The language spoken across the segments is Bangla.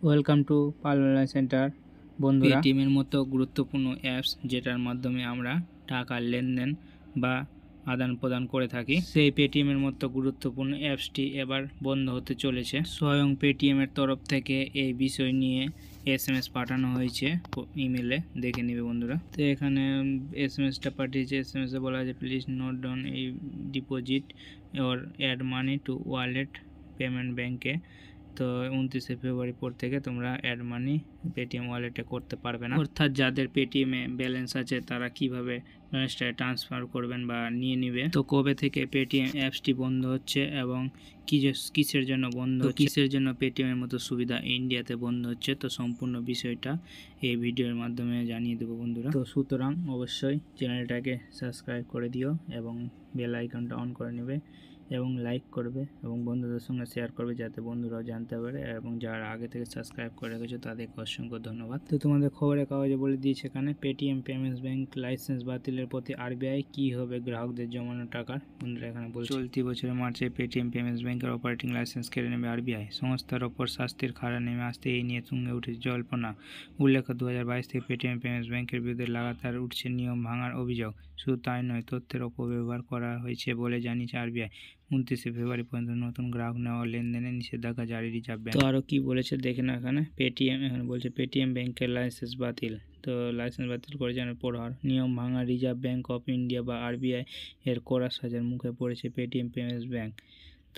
Welcome to Pal online centre. বন্ধুরা, পেটিএম এর মতো গুরুত্বপূর্ণ অ্যাপস যেটার মাধ্যমে আমরা টাকা লেনদেন বা আদান প্রদান করে থাকি, সেই পেটিএম এর মতো গুরুত্বপূর্ণ অ্যাপসটি এবার বন্ধ হতে চলেছে। স্বয়ং পেটিএম এর তরফ থেকে এই বিষয় নিয়ে এসএমএস পাঠানো হয়েছে ইমেলে, দেখে নেবে বন্ধুরা। তো এখানে এসএমএসটা পাঠিয়েছে। এসএমএসে বলা আছে প্লিজ নোট ডাউন এই deposit or add money to wallet payment ব্যাঙ্কে। তো 29শে ফেব্রুয়ারি পর থেকে তোমরা অ্যাড মানি পেটিএম ওয়ালেটে করতে পারবে না। অর্থাৎ যাদের পেটিএমে ব্যালেন্স আছে তারা কিভাবে ব্যালেন্সটা ট্রান্সফার করবেন বা নিয়ে নেবে। তো কবে থেকে পেটিএম অ্যাপসটি বন্ধ হচ্ছে এবং কিসের জন্য বন্ধ হচ্ছে, কিসের জন্য পেটিএম এর মতো সুবিধা ইন্ডিয়াতে বন্ধ হচ্ছে, তো সম্পূর্ণ বিষয়টা এই ভিডিওর মাধ্যমে জানিয়ে দেবো বন্ধুরা। তো সুতরাং অবশ্যই চ্যানেলটাকে সাবস্ক্রাইব করে দিও এবং বেল আইকনটা অন করে নেবে এবং লাইক করবে এবং বন্ধুদের সঙ্গে শেয়ার করবে যাতে বন্ধুরাও জানতে পারে, এবং যারা আগে থেকে সাবস্ক্রাইব করে রেখেছো তাদেরকে অসংখ্য ধন্যবাদ। তো তোমাদের খবরের কাগজে বলে দিয়েছে এখানে পেটিএম পেমেন্টস ব্যাংক লাইসেন্স বাতিলের প্রতি আরবিআই কি হবে গ্রাহকদের জমানো টাকার। বন্ধুরা এখানে বলছে চলতি বছরের মার্চে পেটিএম পেমেন্টস ব্যাংকের অপারেটিং লাইসেন্স কেড়ে নেবে আরবিআই। সংস্থার ওপর শাস্তির খাড়া নেমে আসতে এই নিয়ে তুঙ্গে উঠেছে জল্পনা। উল্লেখ্য 2022 থেকে পেটিএম পেমেন্টস ব্যাংকের বিরুদ্ধে লাগাতার উঠছে নিয়ম ভাঙার অভিযোগ। শুধু তাই নয়, তথ্যের অপব্যবহার করা হয়েছে বলে জানিয়েছে আরবিআই। 29শে ফেব্রুয়ারি পর্যন্ত নতুন গ্রাহক নেওয়া লেনদেনে নিষেধাজ্ঞা জারি রিজার্ভ ব্যাংক। তো আরও কি বলেছে দেখে না এখানে পেটিএম। এখানে বলছে পেটিএম ব্যাংকের লাইসেন্স বাতিল। তো লাইসেন্স বাতিল করে জানার পর নিয়ম ভাঙা রিজার্ভ ব্যাংক অফ ইন্ডিয়া বা আরবিআই এর কড়া সাজার মুখে পড়েছে পেটিএম পেমেন্টস ব্যাংক।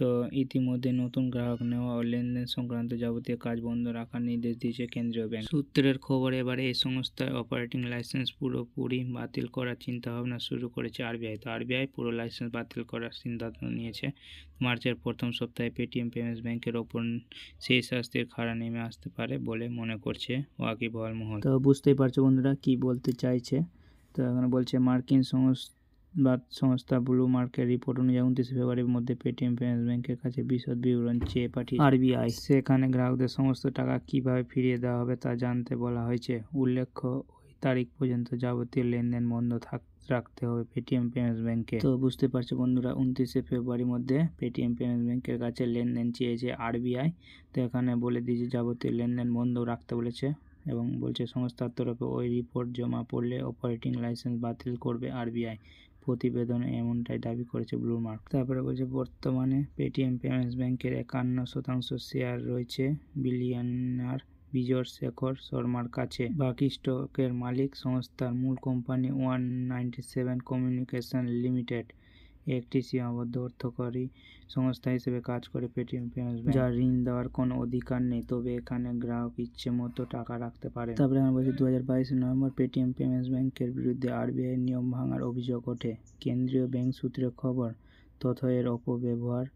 তো ইতিমধ্যে নতুন গ্রাহক নেওয়া ও লেনদেন সংক্রান্ত যাবতীয় কাজ বন্ধ রাখার নির্দেশ দিয়েছে কেন্দ্রীয় ব্যাংক সূত্রের খবর। এবারে এই সংস্থার অপারেটিং লাইসেন্স পুরোপুরি বাতিল করার চিন্তাভাবনা শুরু করেছে আরবিআই। তো আরবিআই পুরো লাইসেন্স বাতিল করার সিদ্ধান্ত নিয়েছে। মার্চের প্রথম সপ্তাহে পেটিএম পেমেন্টস ব্যাংকের ওপর সেই শাস্তির খাড়া নেমে আসতে পারে বলে মনে করছে ওয়াকিবহাল মহল। তো বুঝতেই পারছো বন্ধুরা কি বলতে চাইছে। তো এখানে বলছে মার্কিন সংস্থা ব্লু মার্কের রিপোর্ট অনুযায়ী 29শে ফেব্রুয়ারির মধ্যে পেটিএম পেমেন্টস ব্যাংকের কাছে বিশদ বিবরণ চেয়ে পাঠিয়েছে আরবিআই। সেখানে গ্রাহকদের সমস্ত টাকা কিভাবে ফিরিয়ে দেওয়া হবে তা জানতে বলা হয়েছে। উল্লেখ্য, ওই তারিখ পর্যন্ত যাবতীয় লেনদেন বন্ধ রাখতে হবে পেটিএম পেমেন্টস ব্যাংকে। তো বুঝতে পারছো বন্ধুরা, 29শে ফেব্রুয়ারির মধ্যে পেটিএম পেমেন্টস ব্যাংকের কাছে লেনদেন চেয়েছে আরবিআই। তো এখানে বলে দিয়েছে যাবতীয় লেনদেন বন্ধ রাখতে বলেছে এবং বলছে সংস্থার তরফে ওই রিপোর্ট জমা পড়লে অপারেটিং লাইসেন্স বাতিল করবে আরবিআই। প্রতিবেদনে এমনটাই দাবি করেছে ব্লু মার্ক। তারপরে বলছে বর্তমানে পেটিএম পেমেন্টস ব্যাংকের 51% শেয়ার রয়েছে বিলিয়নার বিজয় শেখর শর্মার কাছে। বাকি স্টকের মালিক সংস্থার মূল কোম্পানি 197 কমিউনিকেশন লিমিটেড, একটি সীমাবদ্ধ অর্থকরী সংস্থা হিসেবে কাজ করে পেটিএম পেমেন্টস ব্যাংক, যার ঋণ দেওয়ার কোনো অধিকার নেই, তবে এখানে গ্রাহক ইচ্ছে মতো টাকা রাখতে পারে। তারপরে আমরা বলছি 2022 নভেম্বর পেটিএম পেমেন্টস ব্যাংকের বিরুদ্ধে আরবিআই নিয়ম ভাঙার অভিযোগ ওঠে। কেন্দ্রীয় ব্যাংক সূত্রে খবর, তথ্যের অপব্যবহার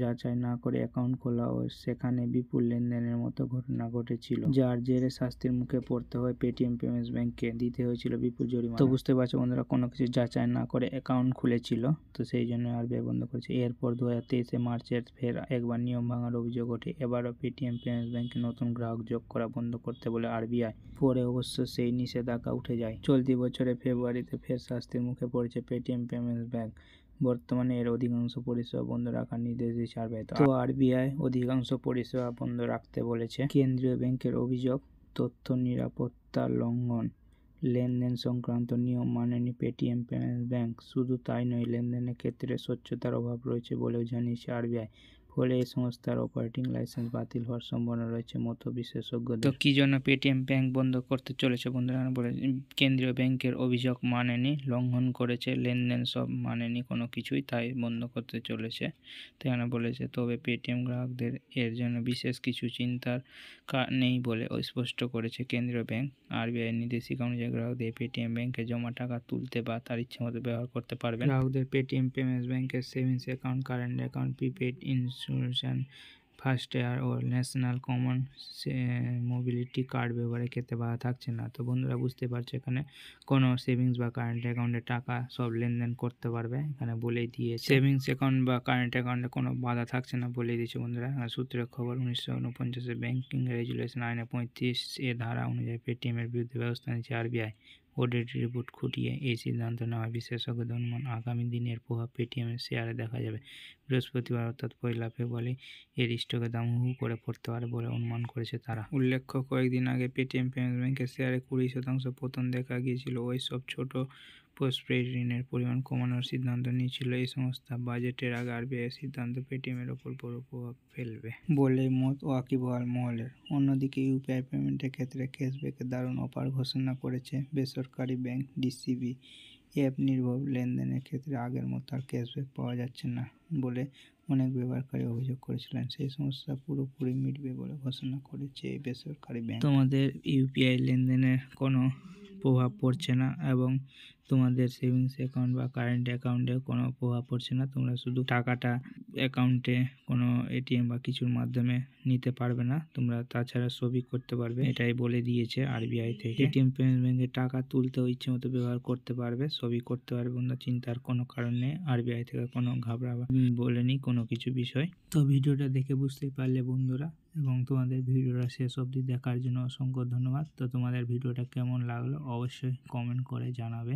যাচাই না করে অ্যাকাউন্ট খোলা ও সেখানে বিপুল লেনদেনের মতো ঘটনা ঘটেছিল, যার জেরে শাস্তির মুখে পড়তে হয় পেটিএম পেমেন্টস ব্যাংককে। দিতে হয়েছিল বিপুল জরিমানা। তো বুঝতে পারছো বন্ধুরা, কোনো কিছু যাচাই না করে অ্যাকাউন্ট খুলেছিল, তো সেই জন্য আরবিআই বন্ধ করেছে। এরপর 2023 মার্চের ফের একবার নিয়ম ভাঙার অভিযোগ ওঠে। এবারও পেটিএম পেমেন্টস ব্যাংকে নতুন গ্রাহক যোগ করা বন্ধ করতে বলে আরবিআই। পরে অবশ্য সেই নিষেধাজ্ঞা উঠে যায়। চলতি বছরের ফেব্রুয়ারিতে ফের শাস্তির মুখে পড়েছে পেটিএম পেমেন্টস ব্যাংক। বর্তমানে এর অধিকাংশ পরিষেবা বন্ধ রাখার নির্দেশ দিয়েছে আরবিআই। তো আরবিআই অধিকাংশ পরিষেবা বন্ধ রাখতে বলেছে। কেন্দ্রীয় ব্যাংকের অভিযোগ, তথ্য নিরাপত্তা লঙ্ঘন, লেনদেন সংক্রান্ত নিয়ম মানেনি পেটিএম পেমেন্টস ব্যাংক। শুধু তাই নয়, লেনদেনের ক্ষেত্রে স্বচ্ছতার অভাব রয়েছে বলেও জানিয়েছে আরবিআই। ফলে এই সংস্থার অপারেটিং লাইসেন্স বাতিল হওয়ার সম্ভাবনা রয়েছে মতো বিশেষজ্ঞদের। তো কি জন্য পেটিএম ব্যাংক বন্ধ করতে চলেছে বন্ধুরা বলে, কেন্দ্রীয় ব্যাংকের অভিযোগ মানেনি, লঙ্ঘন করেছে, লেনদেন সব মানেনি, কোনো কিছুই, তাই বন্ধ করতে চলেছে। তো এখানে বলেছে তবে পেটিএম গ্রাহকদের এর জন্য বিশেষ কিছু চিন্তার নেই বলে স্পষ্ট করেছে কেন্দ্রীয় ব্যাংক। আরবিআই নির্দেশিকা অনুযায়ী গ্রাহকদের পেটিএম ব্যাংকে জমা টাকা তুলতে বা তার ইচ্ছামতো ব্যবহার করতে পারবেন। গ্রাহকদের পেটিএম পেমেন্টস ব্যাংকের savings account, current account, prepaid insurance, ফার্স্ট এয়ার ও ন্যাশনাল কমন মোবিলিটি কার্ড ব্যবহারের ক্ষেত্রে বাধা থাকছে না। তো বন্ধুরা বুঝতে পারছো, এখানে কোনো সেভিংস বা কারেন্ট অ্যাকাউন্টে টাকা সব লেনদেন করতে পারবে, এখানে বলেই দিয়েছে। সেভিংস অ্যাকাউন্ট বা কারেন্ট অ্যাকাউন্টে কোনো বাধা থাকছে না বলেই দিয়েছে বন্ধুরা। সূত্রের খবর, 1949 ব্যাংকিং রেগুলেশন আইনে 35 ধারা অনুযায়ী পেটিএম এর বিরুদ্ধে ব্যবস্থা নিয়েছে আরবিআই। অডিট রিপোর্ট খুঁটিয়ে এই সিদ্ধান্ত নেওয়া হয়। বিশেষজ্ঞদের অনুমান আগামী দিনের প্রভাব পেটিএমের শেয়ারে দেখা যাবে। বৃহস্পতিবার অর্থাৎ 1 ফেব্রুয়ারি এর স্টকের দাম হু হু করে পড়তে পারে বলে অনুমান করেছে তারা। উল্লেখ্য, কয়েকদিন আগে পেটিএম পেমেন্টস ব্যাংকের শেয়ারে 20% পতন দেখা গিয়েছিল। ওই সব ছোট পোস্টপেইড ঋণের পরিমাণ কমানোর সিদ্ধান্ত নিয়েছিল এই সংস্থা। বাজেটের আগে আরবিআইয়ের সিদ্ধান্ত পেটিএমের ওপর বড় প্রভাব ফেলবে বলে মত ওয়াকিবহাল মহলের। অন্যদিকে ইউপিআই পেমেন্টের ক্ষেত্রে ক্যাশব্যাকের দারুণ অফার ঘোষণা করেছে বেসরকারি ব্যাংক ডিসিবি। অ্যাপ নির্ভর লেনদেনের ক্ষেত্রে আগের মতো আর ক্যাশব্যাক পাওয়া যাচ্ছে না বলে অনেক ব্যবহারকারী অভিযোগ করেছিলেন। সেই সমস্যা পুরোপুরি মিটবে বলে ঘোষণা করেছে এই বেসরকারি ব্যাংক। তোমাদের ইউপিআই লেনদেনের কোনো প্রভাব পড়ছে না এবং তোমাদের সেভিংস অ্যাকাউন্ট বা কারেন্ট অ্যাকাউন্টে কোনো প্রভাব পড়ছে না। তোমরা শুধু টাকাটা অ্যাকাউন্টে কোনো এটিএম বা কিছুর মাধ্যমে নিতে পারবে না, তোমরা তাছাড়া সবই করতে পারবে, এটাই বলে দিয়েছে আরবিআই থেকে। পেটিএম পেমেন্টস ব্যাংকে টাকা তুলতেও ইচ্ছে মতো ব্যবহার করতে পারবে, সবই করতে পারবে, কোনো চিন্তার কোনো কারণ নেই। আরবিআই থেকে কোনো ঘাবড়াবা বলেনি কোনো কিছু বিষয়। তো ভিডিওটা দেখে বুঝতেই পারলে বন্ধুরা, এবং তোমাদের ভিডিওটা শেষ অবধি দেখার জন্য অসংখ্য ধন্যবাদ। তো তোমাদের ভিডিওটা কেমন লাগলো অবশ্যই কমেন্ট করে জানাবে।